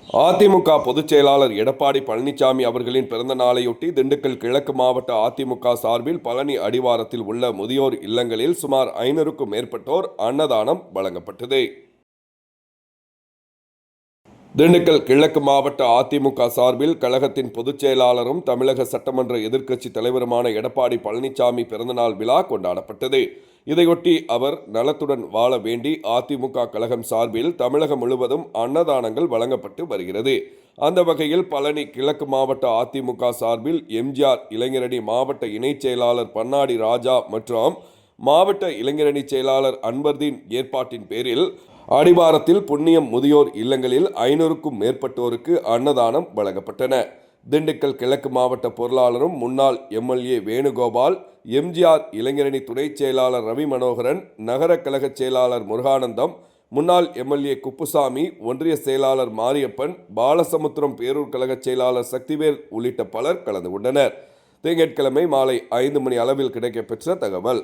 அதிமுக பொதுச் செயலாளர் எடப்பாடி பழனிசாமி அவர்களின் பிறந்த நாளையொட்டி திண்டுக்கல் கிழக்கு மாவட்ட அதிமுக சார்பில் பழனி அடிவாரத்தில் உள்ள முதியோர் இல்லங்களில் சுமார் 500க்கும் மேற்பட்டோர் அன்னதானம் வழங்கப்பட்டது. திண்டுக்கல் கிழக்கு மாவட்ட அதிமுக சார்பில் கழகத்தின் பொதுச் செயலாளரும் தமிழக சட்டமன்ற எதிர்க்கட்சி தலைவருமான எடப்பாடி பழனிசாமி பிறந்தநாள் விழா கொண்டாடப்பட்டது. இதையொட்டி அவர் நலத்துடன் வாழ வேண்டி அதிமுக கழகம் சார்பில் தமிழகம் முழுவதும் அன்னதானங்கள் வழங்கப்பட்டு வருகிறது. அந்த வகையில் பழனி கிழக்கு மாவட்ட அதிமுக சார்பில் எம்ஜிஆர் இளைஞரணி மாவட்ட இணைச் செயலாளர் பன்னாடி ராஜா மற்றும் மாவட்ட இளைஞரணி செயலாளர் அன்வர்தீன் ஏற்பாட்டின் பேரில் அடிவாரத்தில் புண்ணியம் முதியோர் இல்லங்களில் 500க்கும் மேற்பட்டோருக்கு அன்னதானம் வழங்கப்பட்டன. திண்டுக்கல் கிழக்கு மாவட்ட பொருளாளரும் முன்னாள் எம்எல்ஏ வேணுகோபால், எம்ஜிஆர் இளைஞரணி துணைச் செயலாளர் ரவி மனோகரன், நகர கழக செயலாளர் முருகானந்தம், முன்னாள் எம்எல்ஏ குப்புசாமி, ஒன்றிய செயலாளர் மாரியப்பன், பாலசமுத்திரம் பேரூர் கழக செயலாளர் சக்திவேல் உள்ளிட்ட பலர் கலந்து கொண்டனர். திங்கட்கிழமை மாலை 5 மணி அளவில் கிடைக்கப்பெற்ற தகவல்.